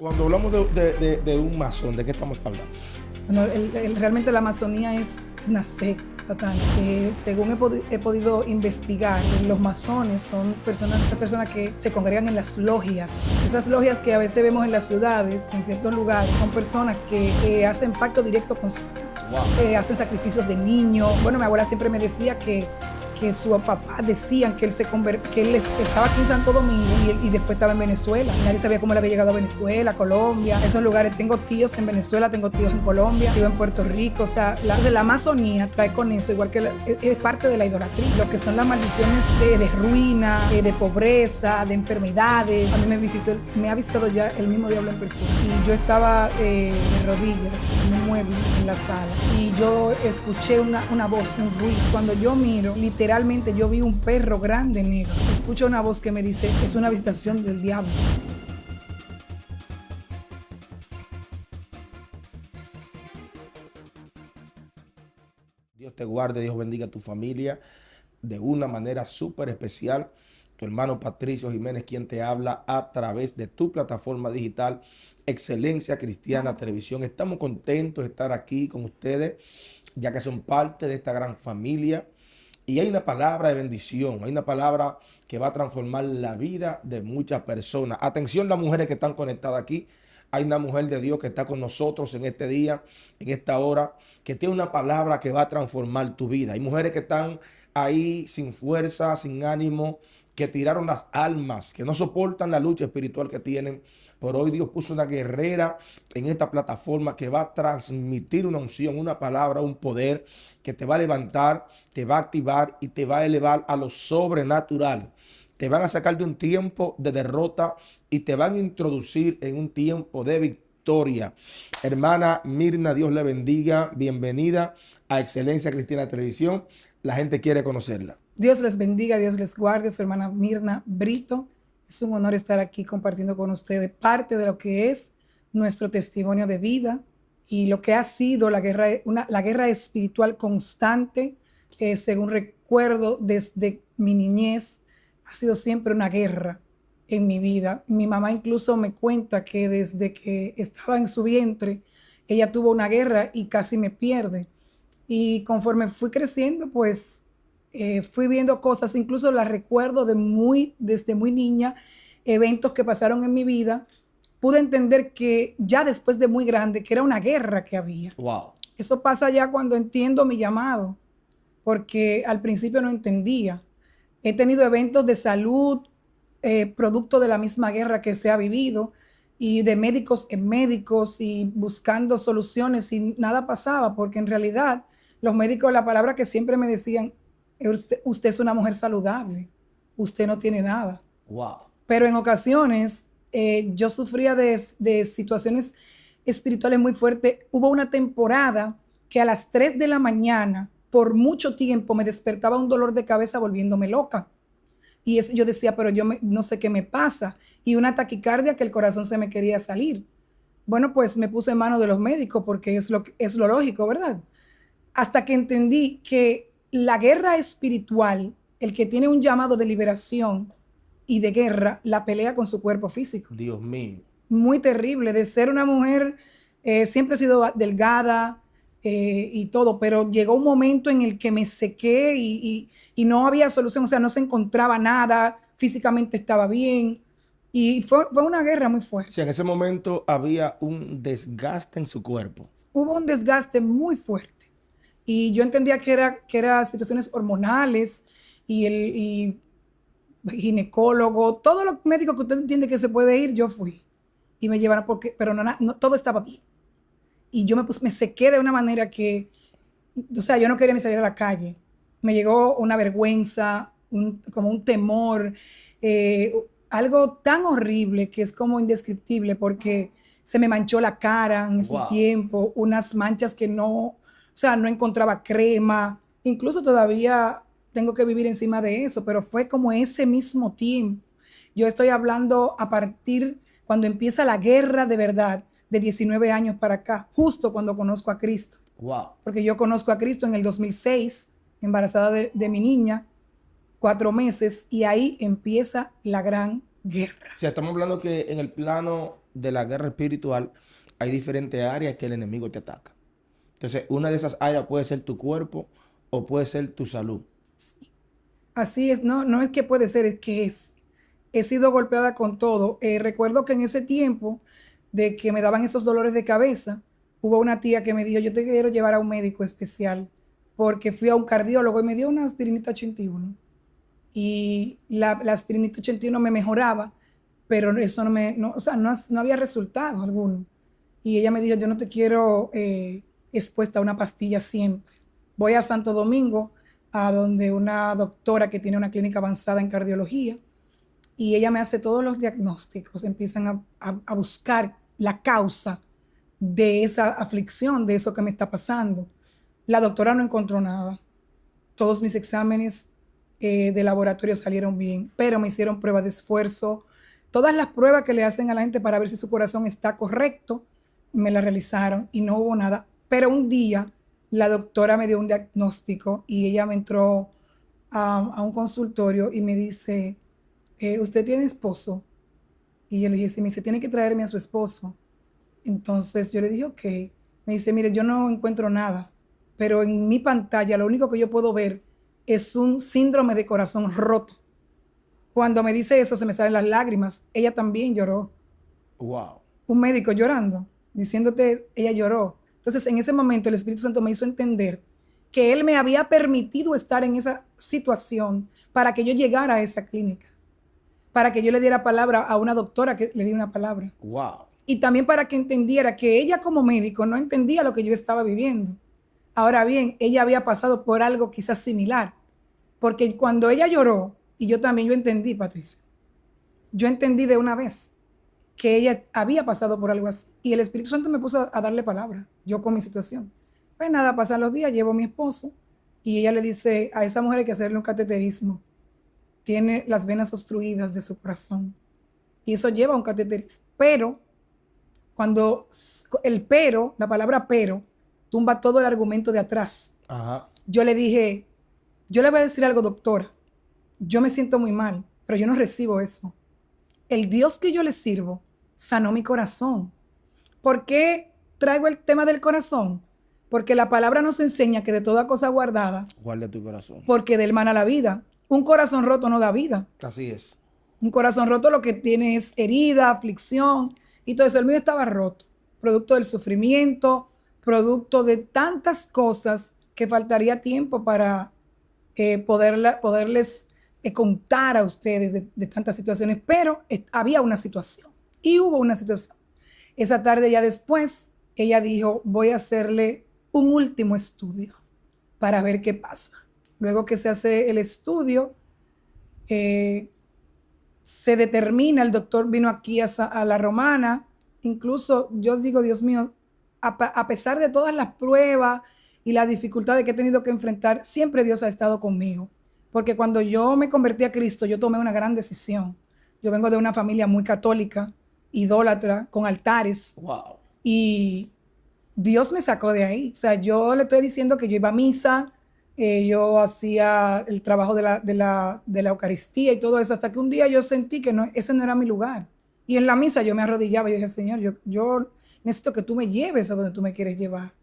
Cuando hablamos de un masón, ¿de qué estamos hablando? Bueno, realmente la masonía es una secta satánica. Según he podido investigar, los masones son esas personas que se congregan en las logias. Esas logias que a veces vemos en las ciudades, en ciertos lugares, son personas que hacen pacto directo con Satanás. Wow. Hacen sacrificios de niños. Bueno, mi abuela siempre me decía que su papá decían que él estaba aquí en Santo Domingo y después estaba en Venezuela. Nadie sabía cómo él había llegado a Venezuela, Colombia, esos lugares. Tengo tíos en Venezuela, tengo tíos en Colombia, tíos en Puerto Rico. O sea, la masonía trae con eso, igual que es parte de la idolatría. Lo que son las maldiciones de ruina, de pobreza, de enfermedades. A mí me ha visitado ya el mismo diablo en persona. Y yo estaba de rodillas en un mueble en la sala y yo escuché una voz, un ruido. Cuando yo miro, literalmente yo vi un perro grande negro. Escucho una voz que me dice, es una visitación del diablo. Dios te guarde, Dios bendiga a tu familia de una manera súper especial. Tu hermano Patricio Jiménez, quien te habla a través de tu plataforma digital Excelencia Cristiana Televisión. Estamos contentos de estar aquí con ustedes, ya que son parte de esta gran familia. Y hay una palabra de bendición, hay una palabra que va a transformar la vida de muchas personas. Atención las mujeres que están conectadas aquí. Hay una mujer de Dios que está con nosotros en este día, en esta hora, que tiene una palabra que va a transformar tu vida. Hay mujeres que están ahí sin fuerza, sin ánimo, que tiraron las almas, que no soportan la lucha espiritual que tienen. Por hoy Dios puso una guerrera en esta plataforma que va a transmitir una unción, una palabra, un poder que te va a levantar, te va a activar y te va a elevar a lo sobrenatural. Te van a sacar de un tiempo de derrota y te van a introducir en un tiempo de victoria. Hermana Mirna, Dios le bendiga. Bienvenida a Excelencia Cristiana Televisión. La gente quiere conocerla. Dios les bendiga, Dios les guarde. Su hermana Mirna Brito. Es un honor estar aquí compartiendo con ustedes parte de lo que es nuestro testimonio de vida y lo que ha sido la guerra espiritual constante, según recuerdo desde mi niñez. Ha sido siempre una guerra en mi vida. Mi mamá incluso me cuenta que desde que estaba en su vientre, ella tuvo una guerra y casi me pierde. Y conforme fui creciendo, pues fui viendo cosas, incluso las recuerdo desde muy niña, eventos que pasaron en mi vida. Pude entender que ya después de muy grande, que era una guerra que había. Wow. Eso pasa ya cuando entiendo mi llamado, porque al principio no entendía. He tenido eventos de salud, producto de la misma guerra que se ha vivido, y de médicos en médicos y buscando soluciones y nada pasaba, porque en realidad los médicos, la palabra que siempre me decían, usted es una mujer saludable, usted no tiene nada. Wow. Pero en ocasiones yo sufría de situaciones espirituales muy fuertes. Hubo una temporada que a las 3 de la mañana, por mucho tiempo, me despertaba un dolor de cabeza volviéndome loca. Y yo decía, pero no sé qué me pasa. Y una taquicardia que el corazón se me quería salir. Bueno, pues me puse en manos de los médicos porque es lo lógico, ¿verdad? Hasta que entendí que la guerra espiritual, el que tiene un llamado de liberación y de guerra, la pelea con su cuerpo físico. Dios mío. Muy terrible. De ser una mujer, siempre he sido delgada y todo, pero llegó un momento en el que me sequé y no había solución, o sea, no se encontraba nada, físicamente estaba bien. Y fue una guerra muy fuerte. O sea, en ese momento había un desgaste en su cuerpo. Hubo un desgaste muy fuerte. Y yo entendía que era situaciones hormonales y ginecólogo, todos los médicos que usted entiende que se puede ir, yo fui. Y me llevaron pero no, todo estaba bien. Y yo me sequé de una manera que, o sea, yo no quería ni salir a la calle. Me llegó una vergüenza, como un temor, algo tan horrible que es como indescriptible, porque se me manchó la cara en ese tiempo, unas manchas que no encontraba crema, incluso todavía tengo que vivir encima de eso, pero fue como ese mismo tiempo. Yo estoy hablando a partir cuando empieza la guerra de verdad, de 19 años para acá, justo cuando conozco a Cristo. Wow. Porque yo conozco a Cristo en el 2006, embarazada de mi niña, 4 meses, y ahí empieza la gran guerra. O sea, estamos hablando que en el plano de la guerra espiritual, hay diferentes áreas que el enemigo te ataca. Entonces, una de esas áreas puede ser tu cuerpo o puede ser tu salud. Así es, no, no es que puede ser, es que es. He sido golpeada con todo. Recuerdo que en ese tiempo de que me daban esos dolores de cabeza, hubo una tía que me dijo, yo te quiero llevar a un médico especial, porque fui a un cardiólogo y me dio una aspirinita 81. Y la aspirinita 81 me mejoraba, pero eso o sea, no había resultado alguno. Y ella me dijo, yo no te quiero expuesta a una pastilla siempre. Voy a Santo Domingo, a donde una doctora que tiene una clínica avanzada en cardiología, y ella me hace todos los diagnósticos, empiezan a buscar la causa de esa aflicción, de eso que me está pasando. La doctora no encontró nada. Todos mis exámenes de laboratorio salieron bien, pero me hicieron pruebas de esfuerzo. Todas las pruebas que le hacen a la gente para ver si su corazón está correcto, me las realizaron y no hubo nada. Pero un día la doctora me dio un diagnóstico y ella me entró a un consultorio y me dice, ¿usted tiene esposo? Y yo le dije, sí, me dice, tiene que traerme a su esposo. Entonces yo le dije, ok. Me dice, mire, yo no encuentro nada, pero en mi pantalla lo único que yo puedo ver es un síndrome de corazón roto. Cuando me dice eso, se me salen las lágrimas. Ella también lloró. Wow. Un médico llorando, diciéndote, ella lloró. Entonces, en ese momento, el Espíritu Santo me hizo entender que Él me había permitido estar en esa situación para que yo llegara a esa clínica, para que yo le diera palabra a una doctora que le di una palabra. Wow. Y también para que entendiera que ella como médico no entendía lo que yo estaba viviendo. Ahora bien, ella había pasado por algo quizás similar, porque cuando ella lloró, y yo también, yo entendí, Patricia, yo entendí de una vez que ella había pasado por algo así. Y el Espíritu Santo me puso a darle palabra, yo con mi situación. Pues nada, pasan los días, llevo a mi esposo, y ella le dice a esa mujer hay que hacerle un cateterismo. Tiene las venas obstruidas de su corazón. Y eso lleva a un cateterismo. Pero, cuando la palabra pero, tumba todo el argumento de atrás. Ajá. Yo le dije, yo le voy a decir algo, doctora. Yo me siento muy mal, pero yo no recibo eso. El Dios que yo le sirvo sanó mi corazón. ¿Por qué traigo el tema del corazón? Porque la palabra nos enseña que de toda cosa guardada, Guarda tu corazón. porque del mana la vida. Un corazón roto no da vida. Así es. Un corazón roto lo que tiene es herida, aflicción y todo eso. El mío estaba roto, producto del sufrimiento, producto de tantas cosas que faltaría tiempo para poderles contar a ustedes de tantas situaciones, pero había una situación y hubo una situación. Esa tarde ya después, ella dijo, voy a hacerle un último estudio para ver qué pasa. Luego que se hace el estudio, se determina, el doctor vino aquí a la Romana, incluso yo digo, Dios mío, a pesar de todas las pruebas y las dificultades que he tenido que enfrentar, siempre Dios ha estado conmigo. Porque cuando yo me convertí a Cristo, yo tomé una gran decisión. Yo vengo de una familia muy católica, idólatra, con altares. Wow. Y Dios me sacó de ahí. O sea, yo le estoy diciendo que yo iba a misa, yo hacía el trabajo de la Eucaristía y todo eso, hasta que un día yo sentí que ese no era mi lugar. Y en la misa yo me arrodillaba y dije, Señor, yo necesito que tú me lleves a donde tú me quieres llevar.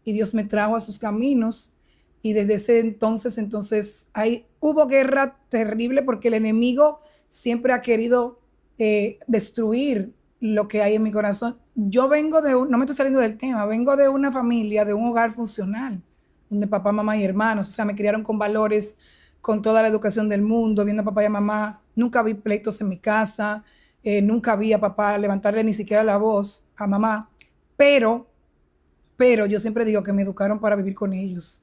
Y Dios me trajo a sus caminos. Y desde ese entonces hubo guerra terrible porque el enemigo siempre ha querido destruir lo que hay en mi corazón. Yo vengo no me estoy saliendo del tema, vengo de una familia, de un hogar funcional, donde papá, mamá y hermanos, o sea, me criaron con valores, con toda la educación del mundo, viendo a papá y a mamá. Nunca vi pleitos en mi casa, nunca vi a papá levantarle ni siquiera la voz a mamá, pero yo siempre digo que me educaron para vivir con ellos.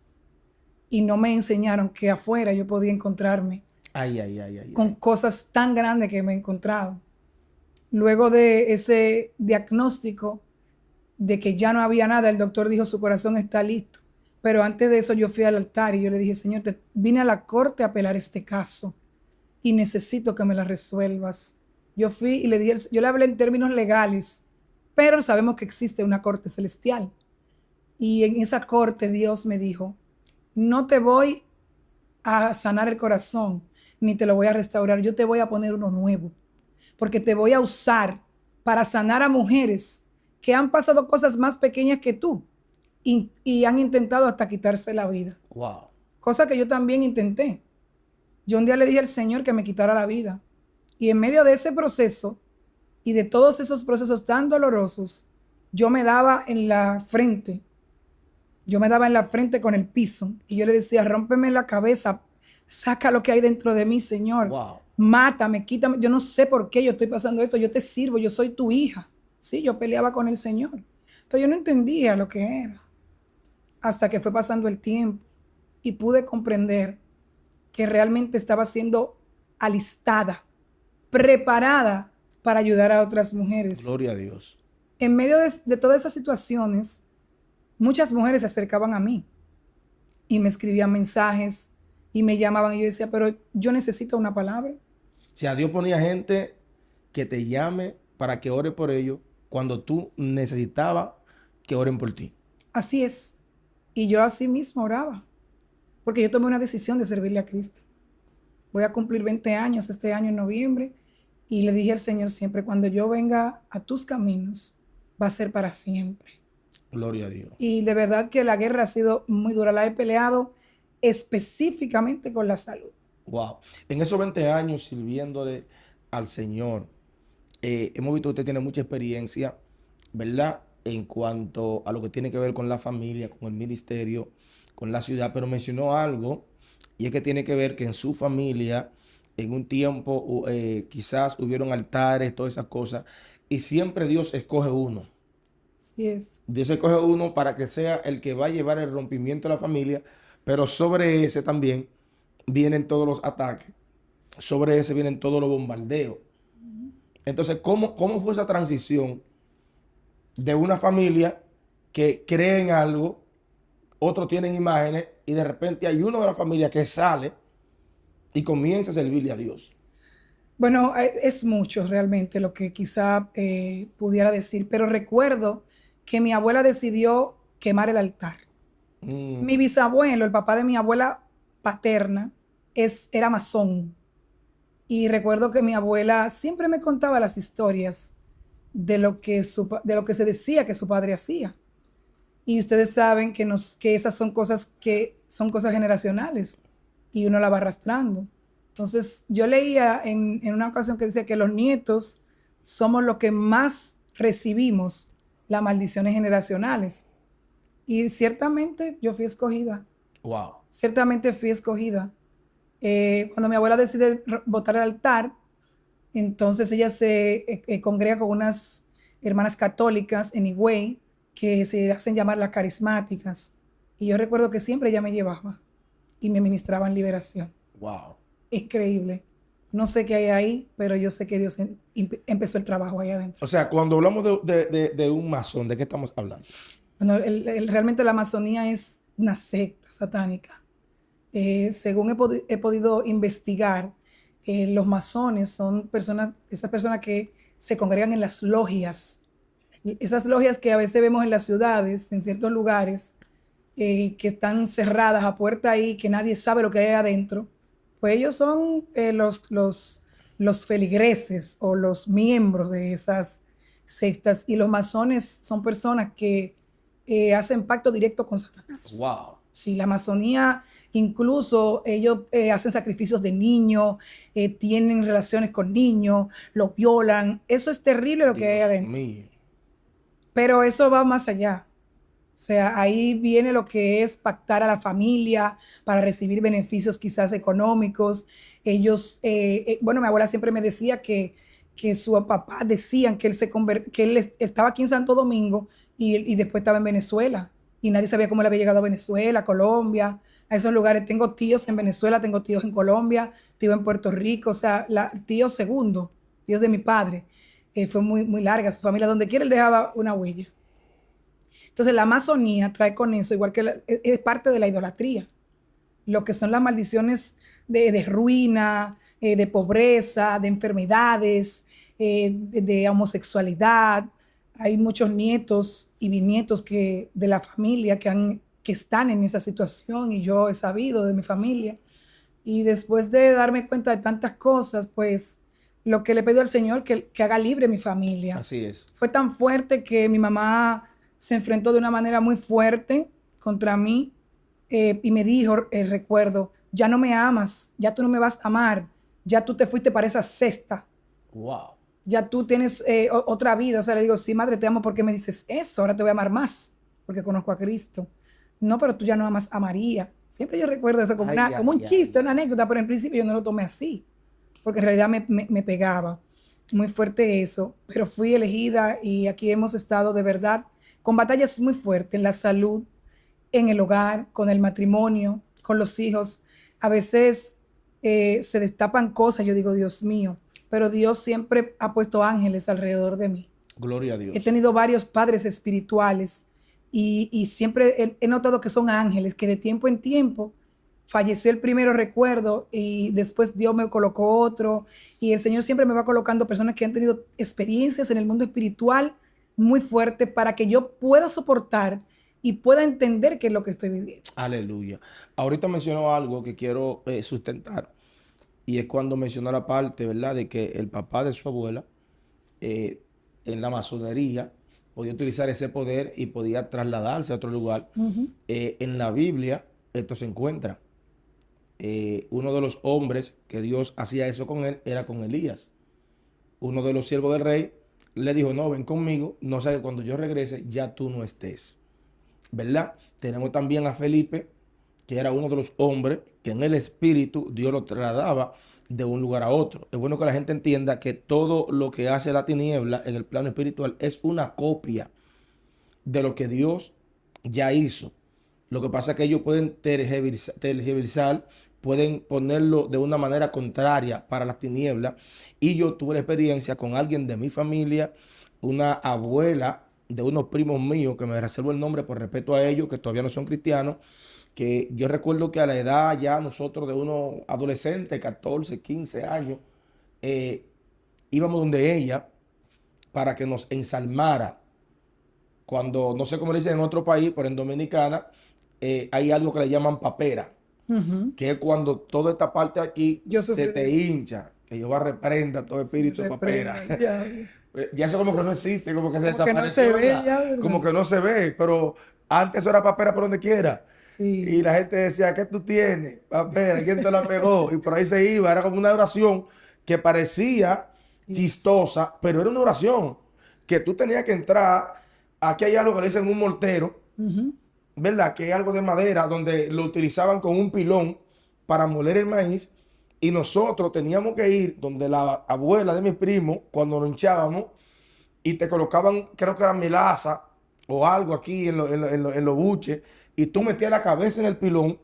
Y no me enseñaron que afuera yo podía encontrarme con cosas tan grandes que me he encontrado. Luego de ese diagnóstico de que ya no había nada, el doctor dijo, su corazón está listo. Pero antes de eso yo fui al altar y yo le dije, Señor, vine a la corte a apelar este caso y necesito que me la resuelvas. Yo fui y yo le hablé en términos legales, pero sabemos que existe una corte celestial. Y en esa corte Dios me dijo, no te voy a sanar el corazón, ni te lo voy a restaurar. Yo te voy a poner uno nuevo, porque te voy a usar para sanar a mujeres que han pasado cosas más pequeñas que tú y han intentado hasta quitarse la vida. Wow. Cosa que yo también intenté. Yo un día le dije al Señor que me quitara la vida. Y en medio de ese proceso y de todos esos procesos tan dolorosos, yo me daba en la frente. Yo me daba en la frente con el piso y yo le decía, rómpeme la cabeza, saca lo que hay dentro de mí, Señor. Wow. Mátame, quítame. Yo no sé por qué yo estoy pasando esto. Yo te sirvo, yo soy tu hija. Sí, yo peleaba con el Señor, pero yo no entendía lo que era. Hasta que fue pasando el tiempo y pude comprender que realmente estaba siendo alistada, preparada para ayudar a otras mujeres. Gloria a Dios. En medio de todas esas situaciones, muchas mujeres se acercaban a mí y me escribían mensajes y me llamaban y yo decía, pero yo necesito una palabra. O sea, Dios ponía gente que te llame para que ore por ellos cuando tú necesitabas que oren por ti. Así es. Y yo así mismo oraba, porque yo tomé una decisión de servirle a Cristo. Voy a cumplir 20 años este año en noviembre y le dije al Señor siempre, cuando yo venga a tus caminos, va a ser para siempre. Gloria a Dios. Y de verdad que la guerra ha sido muy dura. La he peleado específicamente con la salud. Wow. En esos 20 años sirviéndole al Señor, hemos visto que usted tiene mucha experiencia, ¿verdad? En cuanto a lo que tiene que ver con la familia, con el ministerio, con la ciudad, pero mencionó algo y es que tiene que ver que en su familia, en un tiempo, quizás hubieron altares, todas esas cosas, y siempre Dios escoge uno. Así es. Dios escoge uno para que sea el que va a llevar el rompimiento de la familia, pero sobre ese también vienen todos los ataques, sobre ese vienen todos los bombardeos. Entonces, ¿cómo fue esa transición de una familia que cree en algo, otros tienen imágenes y de repente hay uno de la familia que sale y comienza a servirle a Dios? Bueno, es mucho realmente lo que quizá pudiera decir, pero recuerdo que mi abuela decidió quemar el altar. Mi bisabuelo, el papá de mi abuela paterna, era masón. Y recuerdo que mi abuela siempre me contaba las historias de lo que se decía que su padre hacía. Y ustedes saben que esas son cosas generacionales y uno la va arrastrando. Entonces, yo leía en una ocasión que decía que los nietos somos los que más recibimos las maldiciones generacionales. Y ciertamente yo fui escogida. Wow. Ciertamente fui escogida. Cuando mi abuela decide botar el altar, entonces ella se congrega con unas hermanas católicas en Higüey que se hacen llamar las carismáticas. Y yo recuerdo que siempre ella me llevaba y me ministraban liberación. Wow. Increíble. No sé qué hay ahí, pero yo sé que Dios empezó el trabajo ahí adentro. O sea, cuando hablamos de un masón, ¿de qué estamos hablando? Bueno, realmente la Amazonía es una secta satánica. Según he podido investigar, los masones son esas personas que se congregan en las logias. Esas logias que a veces vemos en las ciudades, en ciertos lugares, que están cerradas a puerta ahí, que nadie sabe lo que hay adentro. Pues ellos son los feligreses o los miembros de esas sectas. Y los masones son personas que hacen pacto directo con Satanás. Wow. Sí, la masonía, incluso ellos hacen sacrificios de niños, tienen relaciones con niños, los violan. Eso es terrible lo que hay adentro. Mío. Pero eso va más allá. O sea, ahí viene lo que es pactar a la familia para recibir beneficios quizás económicos. Ellos, bueno, mi abuela siempre me decía que su papá decían que él estaba aquí en Santo Domingo y después estaba en Venezuela. Y nadie sabía cómo él había llegado a Venezuela, Colombia, a esos lugares. Tengo tíos en Venezuela, tengo tíos en Colombia, tío en Puerto Rico, o sea, tío segundo, tío de mi padre. Fue muy, muy larga su familia, donde quiera él dejaba una huella. Entonces la Amazonía trae con eso, igual que es parte de la idolatría, lo que son las maldiciones de ruina, de pobreza, de enfermedades, de homosexualidad. Hay muchos nietos y bisnietos de la familia que están en esa situación y yo he sabido de mi familia. Y después de darme cuenta de tantas cosas, pues lo que le pido al Señor, que haga libre mi familia. Así es. Fue tan fuerte que mi mamá se enfrentó de una manera muy fuerte contra mí y me dijo, recuerdo, ya no me amas, ya tú no me vas a amar, ya tú te fuiste para esa cesta, Wow. ya tú tienes otra vida. O sea, le digo, sí, madre, te amo porque me dices eso, ahora te voy a amar más, porque conozco a Cristo. No, pero tú ya no amas a María. Siempre yo recuerdo eso como, Ay, como un ay, chiste, ay. una anécdota, pero en principio yo no lo tomé así, porque en realidad me pegaba muy fuerte eso, pero fui elegida y aquí hemos estado de verdad con batallas muy fuertes en la salud, en el hogar, con el matrimonio, con los hijos. A veces se destapan cosas, yo digo, Dios mío, pero Dios siempre ha puesto ángeles alrededor de mí. Gloria a He Dios. tenido varios padres espirituales y siempre he notado que son ángeles, que de tiempo en tiempo falleció el primero, recuerdo, y después Dios me colocó otro, y el Señor siempre me va colocando personas que han tenido experiencias en el mundo espiritual muy fuerte para que yo pueda soportar y pueda entender qué es lo que estoy viviendo. Aleluya. Ahorita mencionó algo que quiero sustentar y es cuando mencionó la parte, ¿verdad? De que el papá de su abuela eh, en la masonería podía utilizar ese poder y podía trasladarse a otro lugar. Ujú. En la Biblia esto se encuentra. Uno de los hombres que Dios hacía eso con él era con Elías. Uno de los siervos del rey le dijo, no, ven conmigo, no sé que cuando yo regrese ya tú no estés. ¿Verdad? Tenemos también a Felipe, que era uno de los hombres que en el espíritu Dios lo trasladaba de un lugar a otro. Es bueno que la gente entienda que todo lo que hace la tiniebla en el plano espiritual es una copia de lo que Dios ya hizo. Lo que pasa es que ellos pueden tergiversar, pueden ponerlo de una manera contraria para las tinieblas. Y yo tuve la experiencia con alguien de mi familia, una abuela de unos primos míos, que me reservo el nombre por respeto a ellos, que todavía no son cristianos, que yo recuerdo que a la edad ya nosotros de unos adolescentes, 14, 15 años, eh, íbamos donde ella para que nos ensalmara cuando, no sé cómo le dicen en otro país, pero en Dominicana, hay algo que le llaman papera, Ujú. que es cuando toda esta parte de aquí Yo se sufrí de te eso. hincha, que Jehová reprenda todo Sí, espíritu de papera. reprenda el diablo. Ya eso como que no existe, como que se Como que no se desapareció ve ya, ya, ¿verdad? como que no se ve, pero antes eso era papera por donde quiera. Y Sí. la gente decía, ¿qué tú tienes? Papera, ¿quién te la pegó? Y por ahí se iba, era como una oración que parecía Dios. chistosa, pero era una oración que tú tenías que entrar. Aquí hay algo que le dicen un mortero, Ujú. ¿verdad? Que es algo de madera donde lo utilizaban con un pilón para moler el maíz. Y nosotros teníamos que ir donde la abuela de mi primo, cuando lo hinchábamos, y te colocaban, creo que era melaza o algo aquí en los buches, y tú metías la cabeza en el pilón,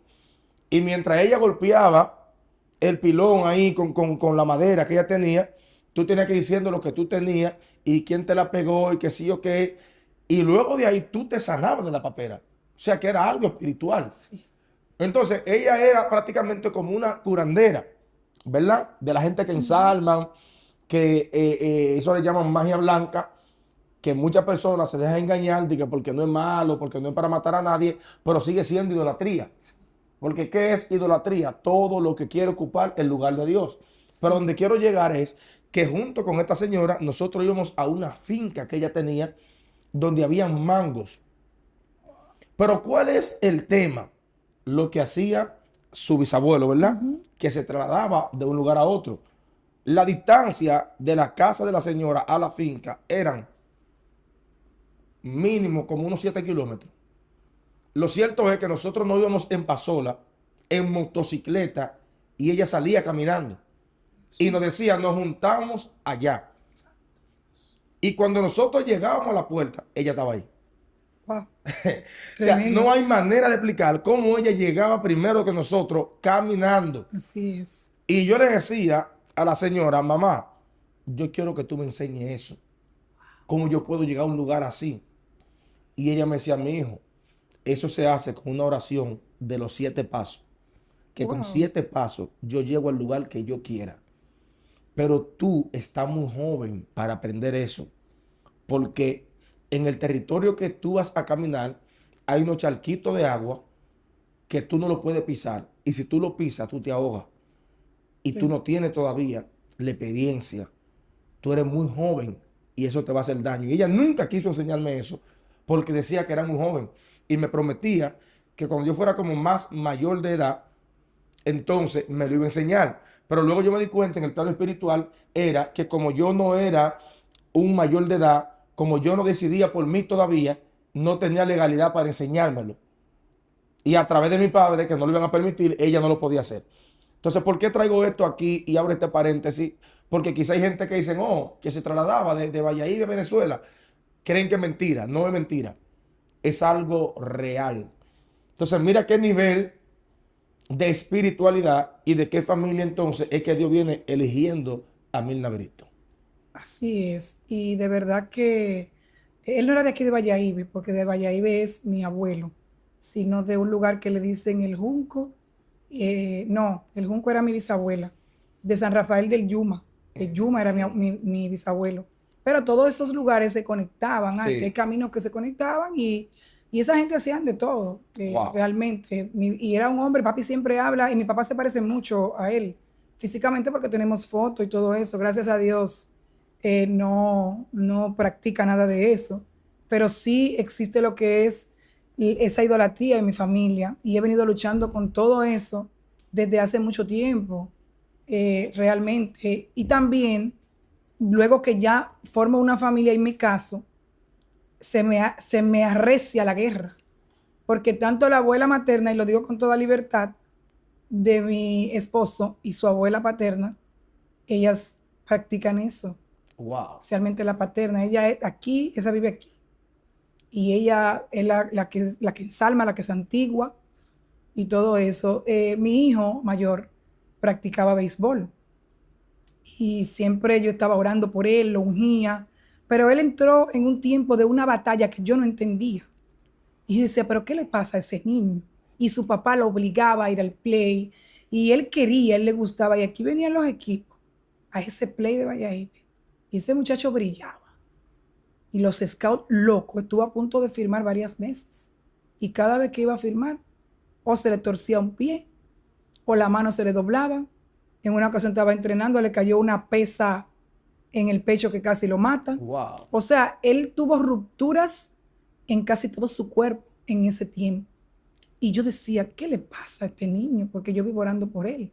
y mientras ella golpeaba el pilón ahí con la madera que ella tenía, tú tenías que ir diciendo lo que tú tenías y quién te la pegó y qué sí o qué. Y luego de ahí tú te sanabas de la papera. O sea que era algo espiritual. Sí. Entonces ella era prácticamente como una curandera, ¿verdad? De la gente que Ujú. ensalman, que eso le llaman magia blanca, que muchas personas se dejan engañar de que porque no es malo, porque no es para matar a nadie, pero sigue siendo idolatría. Porque ¿qué es idolatría? Todo lo que quiere ocupar el lugar de Dios. Pero Sí. donde quiero llegar es que junto con esta señora, nosotros íbamos a una finca que ella tenía, donde habían mangos. Pero ¿cuál es el tema? Lo que hacía su bisabuelo, ¿verdad? Ujú. Que se trasladaba de un lugar a otro. La distancia de la casa de la señora a la finca eran mínimo como unos 7 kilómetros. Lo cierto es que nosotros no íbamos en pasola, en motocicleta, y ella salía caminando. Y nos decía, nos juntamos allá. Y cuando nosotros llegábamos a la puerta, ella estaba ahí. Wow. O sea, no Tremendo. hay manera de explicar cómo ella llegaba primero que nosotros caminando. Así es. Y yo le decía a la señora, mamá, yo quiero que tú me enseñes eso. ¿Cómo yo puedo llegar a un lugar así? Y ella me decía, mi hijo, eso se hace con una oración de los 7 pasos. Que con Wow. 7 pasos yo llego al lugar que yo quiera. Pero tú estás muy joven para aprender eso. Porque en el territorio que tú vas a caminar hay unos charquitos de agua que tú no lo puedes pisar. Y si tú lo pisas, tú te ahogas. Y tú Sí. no tienes todavía la experiencia. Tú eres muy joven y eso te va a hacer daño. Y ella nunca quiso enseñarme eso porque decía que era muy joven y me prometía que cuando yo fuera como más mayor de edad, entonces me lo iba a enseñar. Pero luego yo me di cuenta en el plano espiritual era que como yo no era un mayor de edad, como yo no decidía por mí todavía, no tenía legalidad para enseñármelo. Y a través de mi padre, que no lo iban a permitir, ella no lo podía hacer. Entonces, ¿por qué traigo esto aquí y abro este paréntesis? Porque quizá hay gente que dicen, oh, que se trasladaba de Valladolid a Venezuela. Creen que es mentira. No es mentira. Es algo real. Entonces, mira qué nivel de espiritualidad y de qué familia entonces es que Dios viene eligiendo a Mirna Brito. Así es. Y de verdad que él no era de aquí de Valladolid, porque de Valladolid es mi abuelo, sino de un lugar que le dicen El Junco. No, El Junco era mi bisabuela, de San Rafael del Yuma. El Yuma era mi bisabuelo. Pero todos esos lugares se conectaban, hay Sí. caminos que se conectaban y esa gente hacían de todo, Wow. realmente. Y era un hombre, papi siempre habla, y mi papá se parece mucho a él, físicamente porque tenemos fotos y todo eso. Gracias a Dios no practica nada de eso, pero sí existe lo que es esa idolatría en mi familia y he venido luchando con todo eso desde hace mucho tiempo, realmente. Y también, luego que ya formo una familia y me caso, se me arrecia la guerra, porque tanto la abuela materna, y lo digo con toda libertad, de mi esposo y su abuela paterna, ellas practican eso, Wow. especialmente la paterna. Ella es aquí, esa vive aquí. Y ella es la que ensalma, la que es antigua y todo eso. Mi hijo mayor practicaba béisbol y siempre yo estaba orando por él, lo ungía, pero él entró en un tiempo de una batalla que yo no entendía. Y yo decía, pero ¿qué le pasa a ese niño? Y su papá lo obligaba a ir al play y él quería, él le gustaba. Y aquí venían los equipos a ese play de Valladolid y ese muchacho brillaba. Y los scouts locos, estuvo a punto de firmar varias veces. Y cada vez que iba a firmar, o se le torcía un pie, o la mano se le doblaba. En una ocasión estaba entrenando, le cayó una pesa en el pecho que casi lo mata. Wow. O sea, él tuvo rupturas en casi todo su cuerpo en ese tiempo. Y yo decía, ¿qué le pasa a este niño? Porque yo vivo orando por él.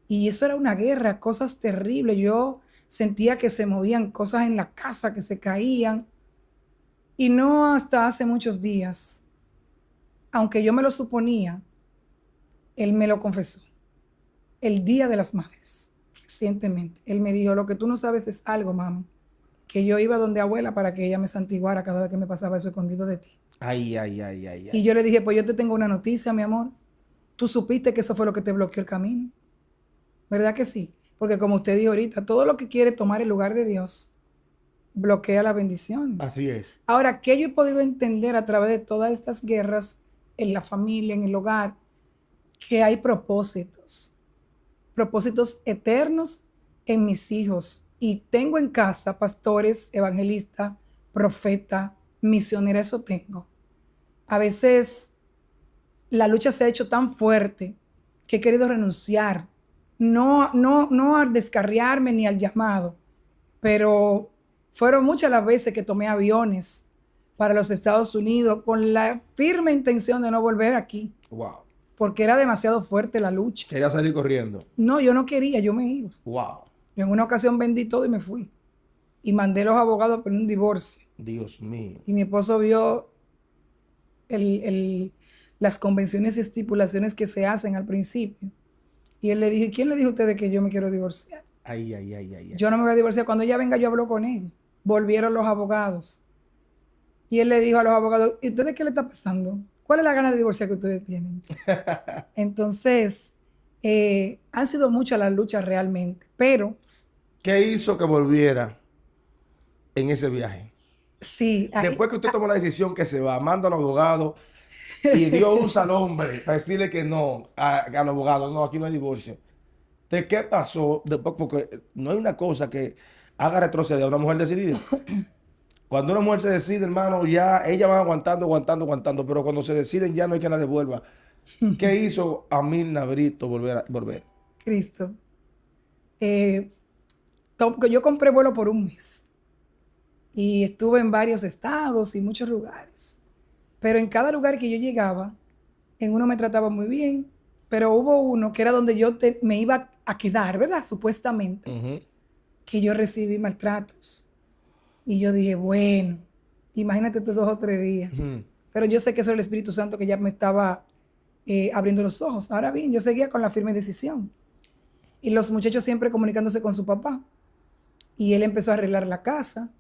Y eso era una guerra, cosas terribles. Yo sentía que se movían cosas en la casa, que se caían. Y no hasta hace muchos días, aunque yo me lo suponía, él me lo confesó. El Día de las Madres, recientemente. Él me dijo, lo que tú no sabes es algo, mami, que yo iba donde abuela para que ella me santiguara cada vez que me pasaba eso escondido de ti. Ay, ay, ay, ay, Y ay. yo le dije, pues yo te tengo una noticia, mi amor. Tú supiste que eso fue lo que te bloqueó el camino. ¿Verdad que sí? Porque como usted dijo ahorita, todo lo que quiere tomar el lugar de Dios bloquea las bendiciones. Así es. Ahora, ¿qué yo he podido entender a través de todas estas guerras en la familia, en el hogar? Que hay propósitos eternos en mis hijos. Y tengo en casa pastores, evangelistas, profetas, misioneras, eso tengo. A veces la lucha se ha hecho tan fuerte que he querido renunciar. No al descarriarme ni al llamado, pero fueron muchas las veces que tomé aviones para los Estados Unidos con la firme intención de no volver aquí, Wow. porque era demasiado fuerte la lucha. Quería salir corriendo. No, yo no quería, yo me iba. Wow. Yo en una ocasión vendí todo y me fui. Y mandé a los abogados por un divorcio. Dios mío. Y mi esposo vio las convenciones y estipulaciones que se hacen al principio. Y él le dijo, ¿y quién le dijo a ustedes que yo me quiero divorciar? Ay, ay, ay, ay, ay. Yo no me voy a divorciar. Cuando ella venga, yo hablo con ella. Volvieron los abogados. Y él le dijo a los abogados, ¿y ustedes qué le está pasando? ¿Cuál es la gana de divorciar que ustedes tienen? Entonces, han sido muchas las luchas realmente. Pero ¿Qué hizo que volviera en ese viaje? sí, Después que usted tomó la decisión que se va, manda al abogado y Dios usa al hombre para decirle que no al abogado, no, aquí no hay divorcio. ¿De qué pasó después? Porque no hay una cosa que haga retroceder a una mujer decidida. Cuando una mujer se decide, hermano, ya ella va aguantando, aguantando, aguantando, pero cuando se deciden ya no hay que la devuelva. ¿Qué hizo a Mirna Brito volver? Cristo. Eh, Yo compré vuelo por un mes y estuve en varios estados y muchos lugares. Pero en cada lugar que yo llegaba, en uno me trataba muy bien, pero hubo uno que era donde me iba a quedar, ¿verdad? Supuestamente, que yo recibí maltratos. Y yo dije, bueno, imagínate tú 2 o 3 días. Pero yo sé que eso era el Espíritu Santo que ya me estaba abriendo los ojos. Ahora bien, yo seguía con la firme decisión. Y los muchachos siempre comunicándose con su papá. Y él empezó a arreglar la casa,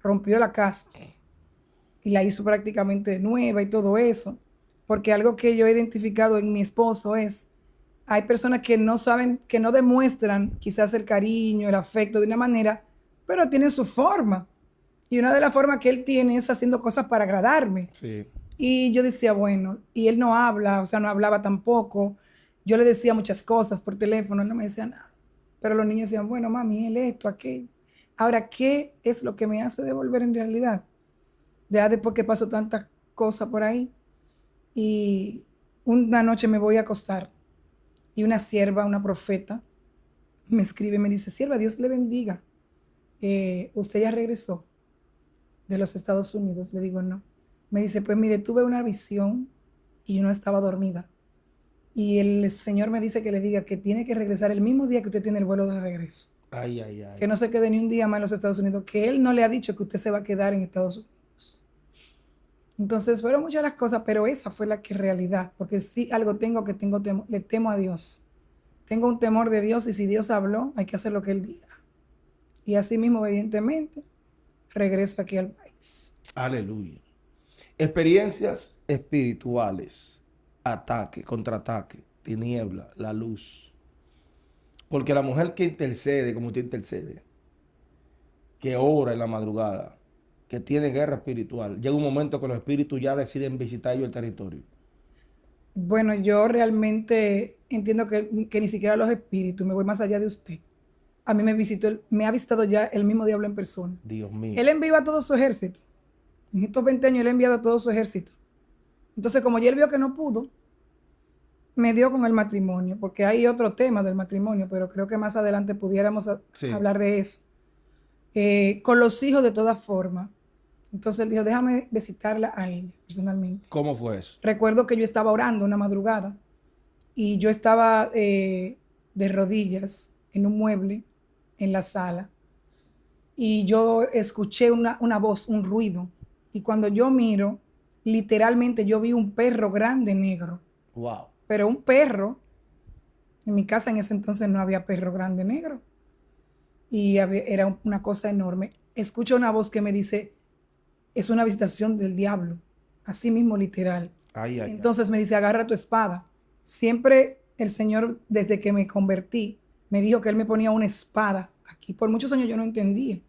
rompió la casa y la hizo prácticamente nueva y todo eso. Porque algo que yo he identificado en mi esposo es, hay personas que no saben, que no demuestran quizás el cariño, el afecto de una manera, pero tienen su forma. Y una de las formas que él tiene es haciendo cosas para agradarme. Sí. Y yo decía, bueno, y él no habla, o sea, no hablaba tampoco. Yo le decía muchas cosas por teléfono, él no me decía nada. Pero los niños decían, bueno, mami, él esto, aquello. Ahora, ¿qué es lo que me hace devolver en realidad? Ya después que pasó tantas cosas por ahí. Y una noche me voy a acostar y una sierva, una profeta, me escribe, me dice, sierva, Dios le bendiga. ¿Usted ya regresó de los Estados Unidos? Le digo, no. Me dice, pues mire, tuve una visión y yo no estaba dormida. Y el Señor me dice que le diga que tiene que regresar el mismo día que usted tiene el vuelo de regreso. Ay, ay, ay. Que no se quede ni un día más en los Estados Unidos, que Él no le ha dicho que usted se va a quedar en Estados Unidos. Entonces fueron muchas las cosas, pero esa fue la que realidad, porque sí algo tengo que le temo a Dios. Tengo un temor de Dios y si Dios habló, hay que hacer lo que Él diga. Y así mismo, obedientemente, regreso aquí al país. Aleluya. Experiencias espirituales, ataque, contraataque, tiniebla, la luz. Porque la mujer que intercede, como usted intercede, que ora en la madrugada, que tiene guerra espiritual, llega un momento que los espíritus ya deciden visitar ellos el territorio. Bueno, yo realmente entiendo que ni siquiera los espíritus, me voy más allá de usted. A mí me ha visitado ya el mismo diablo en persona. Dios mío. Él envió a todo su ejército. En estos 20 años él ha enviado a todo su ejército. Entonces, como ya él vio que no pudo, me dio con el matrimonio, porque hay otro tema del matrimonio, pero creo que más adelante pudiéramos hablar de eso. Con los hijos de todas formas. Entonces él dijo, déjame visitarla a ella personalmente. ¿Cómo fue eso? Recuerdo que yo estaba orando una madrugada y yo estaba de rodillas en un mueble en la sala y yo escuché una voz, un ruido. Y cuando yo miro, literalmente yo vi un perro grande negro. Wow. Pero un perro, en mi casa en ese entonces no había perro grande negro. Y era una cosa enorme. Escucho una voz que me dice, es una visitación del diablo. Así mismo, literal. Ay, ay, Entonces me dice, agarra tu espada. Siempre el Señor, desde que me convertí, me dijo que Él me ponía una espada aquí. Por muchos años yo no entendía.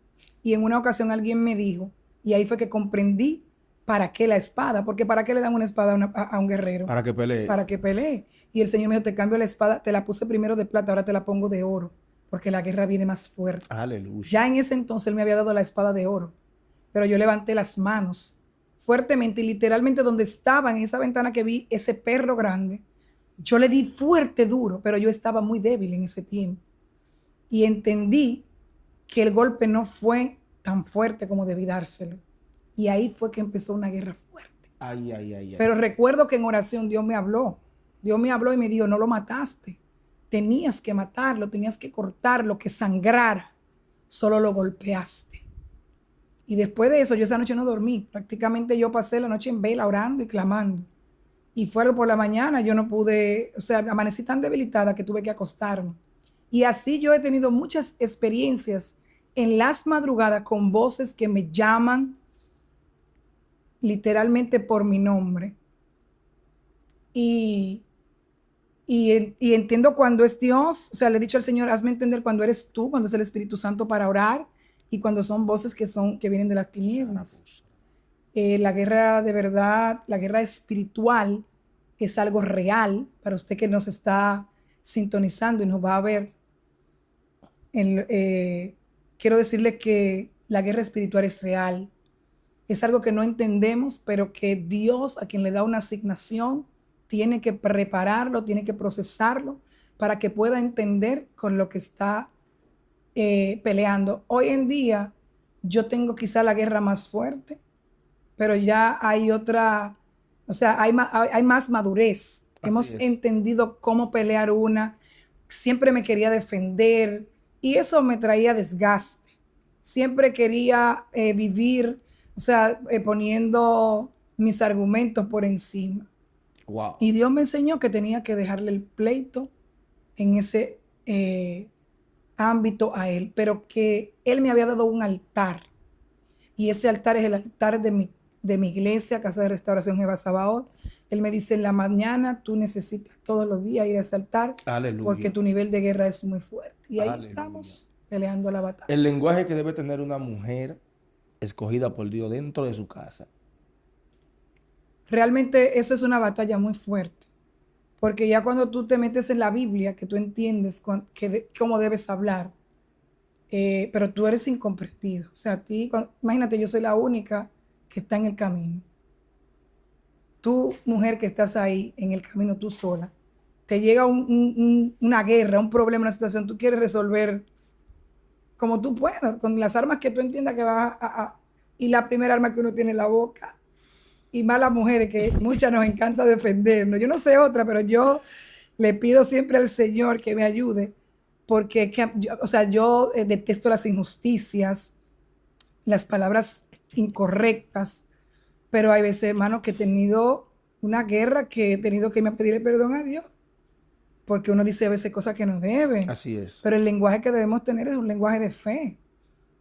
Y en una ocasión alguien me dijo, y ahí fue que comprendí para qué la espada. Porque ¿para qué le dan una espada a un guerrero? para que pelee. Para que pelee. Y el Señor me dijo, te cambio la espada, te la puse primero de plata, ahora te la pongo de oro. Porque la guerra viene más fuerte. Aleluya. Ya en ese entonces Él me había dado la espada de oro. Pero yo levanté las manos fuertemente y literalmente donde estaba, en esa ventana que vi ese perro grande, yo le di fuerte, duro, pero yo estaba muy débil en ese tiempo. Y entendí que el golpe no fue tan fuerte como debí dárselo. Y ahí fue que empezó una guerra fuerte. Ay, ay, ay, ay. Pero recuerdo que en oración Dios me habló. Dios me habló y me dijo, no lo mataste. Tenías que matarlo, tenías que cortarlo, que sangrara. Solo lo golpeaste. Y después de eso, yo esa noche no dormí. Prácticamente yo pasé la noche en vela orando y clamando. Y fue por la mañana, yo no pude, o sea, amanecí tan debilitada que tuve que acostarme. Y así yo he tenido muchas experiencias en las madrugadas con voces que me llaman literalmente por mi nombre. Y entiendo cuando es Dios, o sea, le he dicho al Señor, hazme entender cuando eres tú, cuando es el Espíritu Santo para orar y cuando son voces que vienen de las tinieblas. La guerra de verdad, la guerra espiritual es algo real para usted que nos está sintonizando y nos va a ver. Quiero decirle que la guerra espiritual es real. Es algo que no entendemos, pero que Dios, a quien le da una asignación, tiene que prepararlo, tiene que procesarlo para que pueda entender con lo que está peleando. Hoy en día yo tengo quizá la guerra más fuerte, pero ya hay otra, o sea, hay más madurez. Así Hemos es. entendido cómo pelear una. Siempre me quería defender y eso me traía desgaste. Siempre quería vivir, o sea, poniendo mis argumentos por encima. Wow. Y Dios me enseñó que tenía que dejarle el pleito en ese ámbito a Él, pero que Él me había dado un altar. Y ese altar es el altar de mi iglesia, Casa de Restauración Jehová Sabaoth. Él me dice, en la mañana tú necesitas todos los días ir a ese altar porque Aleluya. tu nivel de guerra es muy fuerte. Y ahí Aleluya. estamos peleando la batalla. El lenguaje que debe tener una mujer escogida por Dios dentro de su casa. Realmente eso es una batalla muy fuerte, porque ya cuando tú te metes en la Biblia, que tú entiendes cómo debes hablar, pero tú eres incomprendido. O sea, a ti, imagínate, yo soy la única que está en el camino. Tú, mujer que estás ahí en el camino tú sola, te llega una guerra, un problema, una situación, tú quieres resolver como tú puedas, con las armas que tú entiendas que vas y la primera arma que uno tiene en la boca. Y más las mujeres, que muchas nos encanta defendernos. Yo no sé otra, pero yo le pido siempre al Señor que me ayude, porque yo detesto las injusticias, las palabras incorrectas, pero hay veces, hermano, que he tenido una guerra que he tenido que irme a pedirle perdón a Dios, porque uno dice a veces cosas que no debe, Así es. pero el lenguaje que debemos tener es un lenguaje de fe.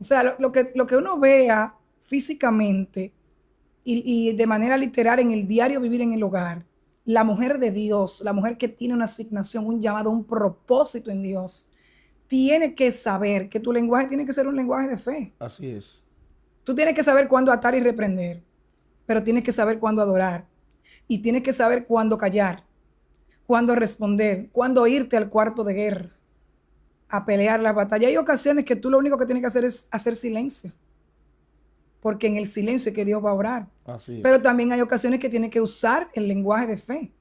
O sea, lo que uno vea físicamente y de manera literal en el diario vivir en el hogar, la mujer de Dios, la mujer que tiene una asignación, un llamado, un propósito en Dios, tiene que saber que tu lenguaje tiene que ser un lenguaje de fe. Así es. Tú tienes que saber cuándo atar y reprender, pero tienes que saber cuándo adorar y tienes que saber cuándo callar, cuándo responder, cuándo irte al cuarto de guerra a pelear la batalla. Hay ocasiones que tú lo único que tienes que hacer es hacer silencio, porque en el silencio es que Dios va a orar. Así es. Pero también hay ocasiones que tienes que usar el lenguaje de fe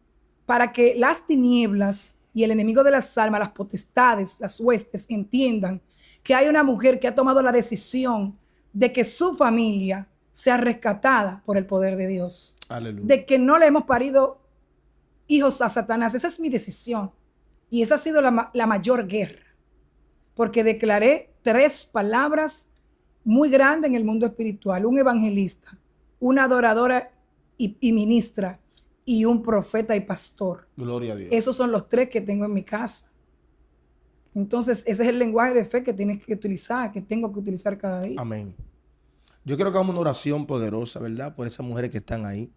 para que las tinieblas y el enemigo de las almas, las potestades, las huestes, entiendan que hay una mujer que ha tomado la decisión de que su familia sea rescatada por el poder de Dios. Aleluya. De que no le hemos parido hijos a Satanás. Esa es mi decisión. Y esa ha sido la mayor guerra. Porque declaré 3 palabras muy grandes en el mundo espiritual. Un evangelista, una adoradora y ministra, y un profeta y pastor. Gloria a Dios. Esos son los 3 que tengo en mi casa. Entonces, ese es el lenguaje de fe que tienes que utilizar, que tengo que utilizar cada día. Amén. Yo quiero que hagamos una oración poderosa, ¿verdad? Por esas mujeres que están ahí.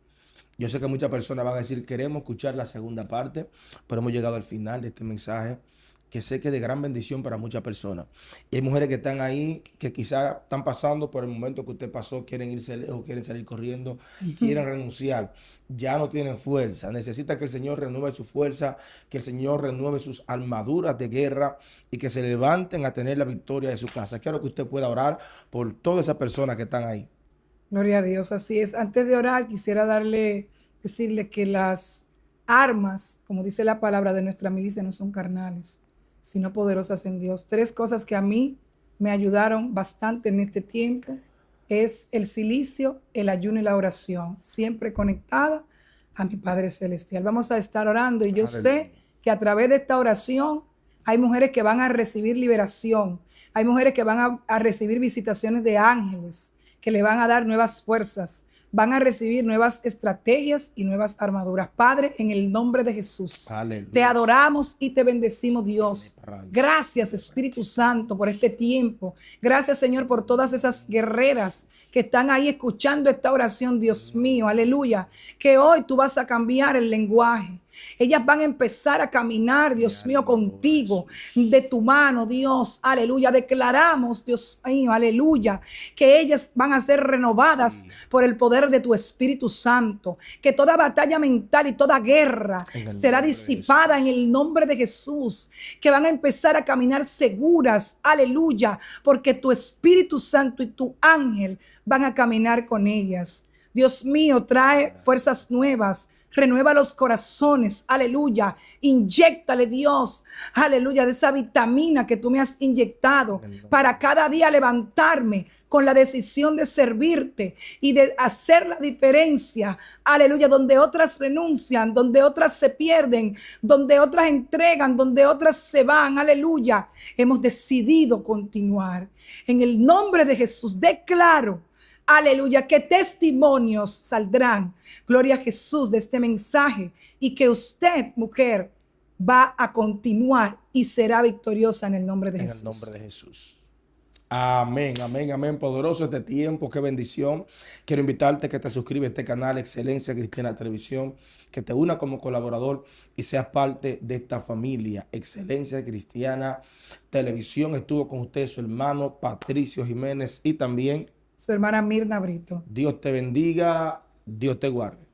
Yo sé que muchas personas van a decir, queremos escuchar la segunda parte, pero hemos llegado al final de este mensaje, que sé que es de gran bendición para muchas personas. Y hay mujeres que están ahí, que quizás están pasando por el momento que usted pasó, quieren irse lejos, quieren salir corriendo, quieren renunciar, ya no tienen fuerza. Necesita que el Señor renueve su fuerza, que el Señor renueve sus armaduras de guerra y que se levanten a tener la victoria de su casa. Quiero que usted pueda orar por todas esas personas que están ahí. Gloria a Dios, así es. Antes de orar, quisiera decirle que las armas, como dice la palabra de nuestra milicia, no son carnales, sino poderosas en Dios. 3 cosas que a mí me ayudaron bastante en este tiempo es el cilicio, el ayuno y la oración, siempre conectada a mi Padre Celestial. Vamos a estar orando y yo sé que a través de esta oración hay mujeres que van a recibir liberación, hay mujeres que van a recibir visitaciones de ángeles, que le van a dar nuevas fuerzas, van a recibir nuevas estrategias y nuevas armaduras. Padre, en el nombre de Jesús, Aleluya. Te adoramos y te bendecimos, Dios. Gracias, Espíritu Santo, por este tiempo. Gracias, Señor, por todas esas guerreras que están ahí escuchando esta oración, Dios mío, aleluya. Que hoy tú vas a cambiar el lenguaje. Ellas van a empezar a caminar, Dios mío, contigo, de tu mano, Dios, aleluya. Declaramos, Dios mío, aleluya, que ellas van a ser renovadas por el poder de tu Espíritu Santo, que toda batalla mental y toda guerra será disipada en el nombre de Jesús, que van a empezar a caminar seguras, aleluya, porque tu Espíritu Santo y tu ángel van a caminar con ellas. Dios mío, trae fuerzas nuevas. Renueva los corazones, aleluya. Inyéctale, Dios, aleluya, de esa vitamina que tú me has inyectado para cada día levantarme con la decisión de servirte y de hacer la diferencia, aleluya, donde otras renuncian, donde otras se pierden, donde otras entregan, donde otras se van, aleluya. Hemos decidido continuar. En el nombre de Jesús, declaro, aleluya, que testimonios saldrán, gloria a Jesús, de este mensaje, y que usted, mujer, va a continuar y será victoriosa en el nombre de Jesús. En el nombre de Jesús. Amén, amén, amén. Poderoso este tiempo, qué bendición. Quiero invitarte a que te suscribas a este canal Excelencia Cristiana Televisión, que te una como colaborador y seas parte de esta familia. Excelencia Cristiana Televisión. Estuvo con usted su hermano Patricio Jiménez y también su hermana Mirna Brito. Dios te bendiga, Dios te guarde.